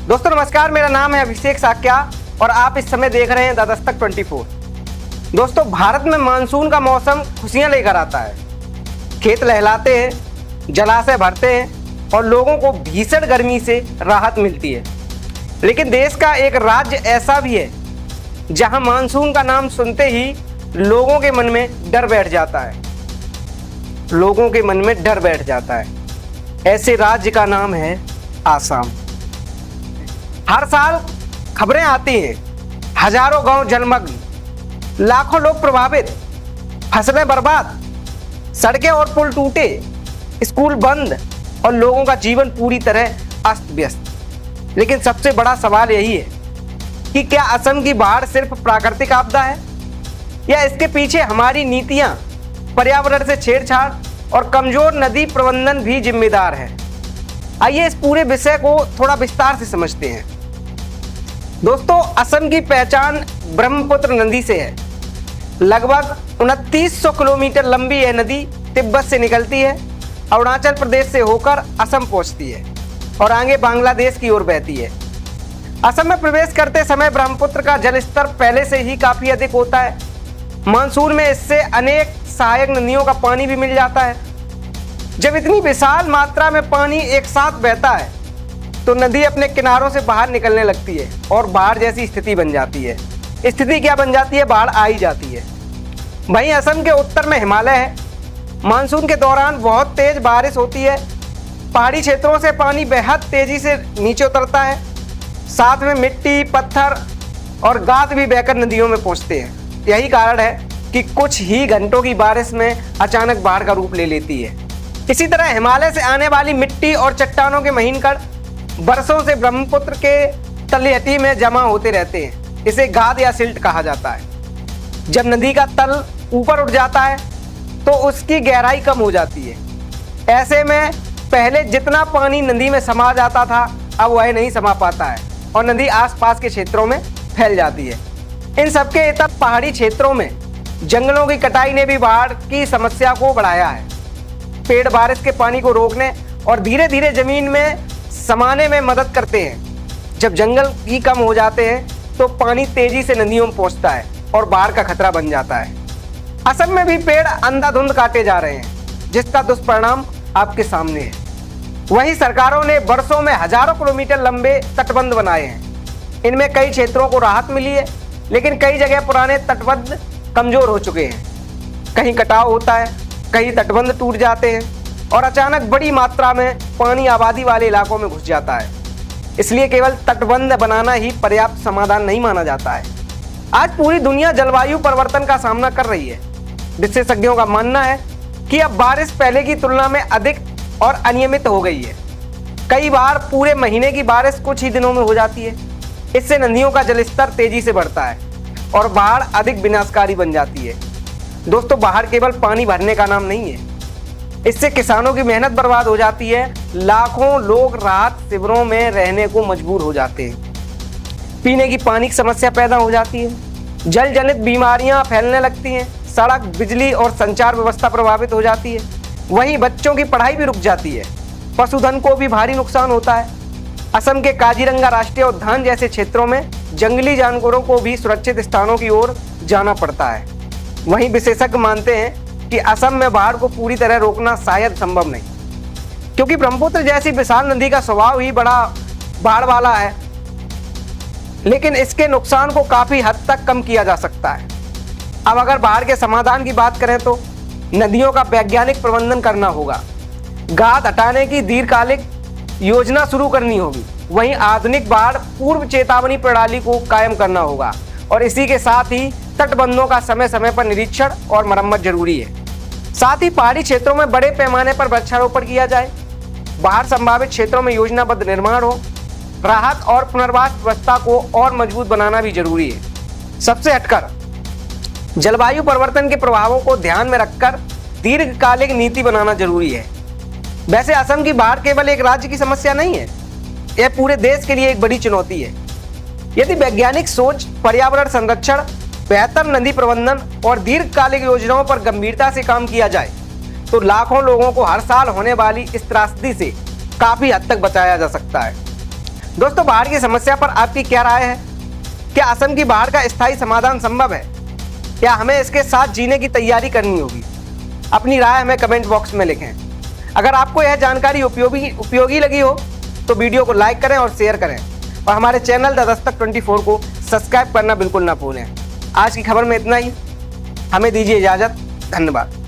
दोस्तों नमस्कार, मेरा नाम है अभिषेक साक्या और आप इस समय देख रहे हैं द दस्तक 24। दोस्तों, भारत में मानसून का मौसम खुशियां लेकर आता है। खेत लहलाते हैं, जलाशय भरते हैं और लोगों को भीषण गर्मी से राहत मिलती है। लेकिन देश का एक राज्य ऐसा भी है जहां मानसून का नाम सुनते ही लोगों के मन में डर बैठ जाता है। लोगों के मन में डर बैठ जाता है। ऐसे राज्य का नाम है आसाम। हर साल खबरें आती हैं, हजारों गांव जलमग्न, लाखों लोग प्रभावित, फसलें बर्बाद, सड़कें और पुल टूटे, स्कूल बंद और लोगों का जीवन पूरी तरह अस्त व्यस्त। लेकिन सबसे बड़ा सवाल यही है कि क्या असम की बाढ़ सिर्फ प्राकृतिक आपदा है या इसके पीछे हमारी नीतियां, पर्यावरण से छेड़छाड़ और कमजोर नदी प्रबंधन भी जिम्मेदार है। आइए इस पूरे विषय को थोड़ा विस्तार से समझते हैं। दोस्तों, असम की पहचान ब्रह्मपुत्र नदी से है। लगभग 2900 किलोमीटर लंबी यह नदी तिब्बत से निकलती है, अरुणाचल प्रदेश से होकर असम पहुंचती है और आगे बांग्लादेश की ओर बहती है। असम में प्रवेश करते समय ब्रह्मपुत्र का जल स्तर पहले से ही काफी अधिक होता है। मानसून में इससे अनेक सहायक नदियों का पानी भी मिल जाता है। जब इतनी विशाल मात्रा में पानी एक साथ बहता है तो नदी अपने किनारों से बाहर निकलने लगती है और बाढ़ जैसी स्थिति बन जाती है। स्थिति क्या बन जाती है? बाढ़ आ ही जाती है। वहीं असम के उत्तर में हिमालय है। मानसून के दौरान बहुत तेज बारिश होती है। पहाड़ी क्षेत्रों से पानी बेहद तेजी से नीचे उतरता है। साथ में मिट्टी, पत्थर और गाद भी बहकर नदियों में पहुंचते हैं। यही कारण है कि कुछ ही घंटों की बारिश में अचानक बाढ़ का रूप ले लेती है। इसी तरह हिमालय से आने वाली मिट्टी और चट्टानों के महीन कण बरसों से ब्रह्मपुत्र के तलहटी में जमा होते रहते हैं। इसे गाद या सिल्ट कहा जाता है। जब नदी का तल ऊपर उठ जाता है तो उसकी गहराई कम हो जाती है। ऐसे में पहले जितना पानी नदी में समा जाता था अब वह नहीं समा पाता है और नदी आसपास के क्षेत्रों में फैल जाती है। इन सबके इतर पहाड़ी क्षेत्रों में जंगलों की कटाई ने भी बाढ़ की समस्या को बढ़ाया है। पेड़ बारिश के पानी को रोकने और धीरे धीरे जमीन में समाने में मदद करते हैं। जब जंगल ही कम हो जाते हैं तो पानी तेजी से नदियों में पहुंचता है और बाढ़ का खतरा बन जाता है। असम में भी पेड़ अंधाधुंध काटे जा रहे हैं, जिसका दुष्परिणाम आपके सामने है। वहीं सरकारों ने वर्षों में हजारों किलोमीटर लंबे तटबंध बनाए हैं। इनमें कई क्षेत्रों को राहत मिली है, लेकिन कई जगह पुराने तटबंध कमजोर हो चुके हैं। कहीं कटाव होता है, कहीं तटबंध टूट जाते हैं और अचानक बड़ी मात्रा में पानी आबादी वाले इलाकों में घुस जाता है। इसलिए केवल तटबंध बनाना ही पर्याप्त समाधान नहीं माना जाता है। आज पूरी दुनिया जलवायु परिवर्तन का सामना कर रही है। विशेषज्ञों का मानना है कि अब बारिश पहले की तुलना में अधिक और अनियमित हो गई है। कई बार पूरे महीने की बारिश कुछ ही दिनों में हो जाती है। इससे नदियों का जलस्तर तेजी से बढ़ता है और बाढ़ अधिक विनाशकारी बन जाती है। दोस्तों, बाढ़ केवल पानी भरने का नाम नहीं है। इससे किसानों की मेहनत बर्बाद हो जाती है। लाखों लोग राहत शिविरों में रहने को मजबूर हो जाते हैं। पीने की पानी की समस्या पैदा हो जाती है। जल जनित बीमारियां फैलने लगती हैं। सड़क, बिजली और संचार व्यवस्था प्रभावित हो जाती है। वहीं बच्चों की पढ़ाई भी रुक जाती है। पशुधन को भी भारी नुकसान होता है। असम के काजीरंगा राष्ट्रीय उद्यान जैसे क्षेत्रों में जंगली जानवरों को भी सुरक्षित स्थानों की ओर जाना पड़ता है। वहीं विशेषज्ञ मानते हैं कि असम में बाढ़ को पूरी तरह रोकना शायद संभव नहीं, क्योंकि ब्रह्मपुत्र जैसी विशाल नदी का स्वभाव ही बड़ा बाढ़ वाला है। लेकिन इसके नुकसान को काफी हद तक कम किया जा सकता है। अब अगर बाढ़ के समाधान की बात करें तो नदियों का वैज्ञानिक प्रबंधन करना होगा। गाद हटाने की दीर्घकालिक योजना शुरू करनी होगी। वहीं आधुनिक बाढ़ पूर्व चेतावनी प्रणाली को कायम करना होगा और इसी के साथ ही तटबंधों का समय समय पर निरीक्षण और मरम्मत जरूरी है। साथ ही पहाड़ी क्षेत्रों में बड़े पैमाने पर वृक्षारोपण किया जाए। बाढ़ संभावित क्षेत्रों में योजनाबद्ध निर्माण हो। राहत और पुनर्वास व्यवस्था को और मजबूत बनाना भी जरूरी है। सबसे हटकर जलवायु परिवर्तन के प्रभावों को ध्यान में रखकर दीर्घकालिक नीति बनाना जरूरी है। वैसे असम की बाढ़ केवल एक राज्य की समस्या नहीं है, यह पूरे देश के लिए एक बड़ी चुनौती है। यदि वैज्ञानिक सोच, पर्यावरण संरक्षण, बेहतर नदी प्रबंधन और दीर्घकालिक योजनाओं पर गंभीरता से काम किया जाए तो लाखों लोगों को हर साल होने वाली इस त्रासदी से काफी हद तक बचाया जा सकता है। दोस्तों, बाढ़ की समस्या पर आपकी क्या राय है? क्या असम की बाढ़ का स्थायी समाधान संभव है या हमें इसके साथ जीने की तैयारी करनी होगी? अपनी राय हमें कमेंट बॉक्स में लिखें। अगर आपको यह जानकारी उपयोगी लगी हो तो वीडियो को लाइक करें और शेयर करें और हमारे चैनल द दस्तक 24 को सब्सक्राइब करना बिल्कुल ना भूलें। आज की खबर में इतना ही। हमें दीजिए इजाज़त। धन्यवाद।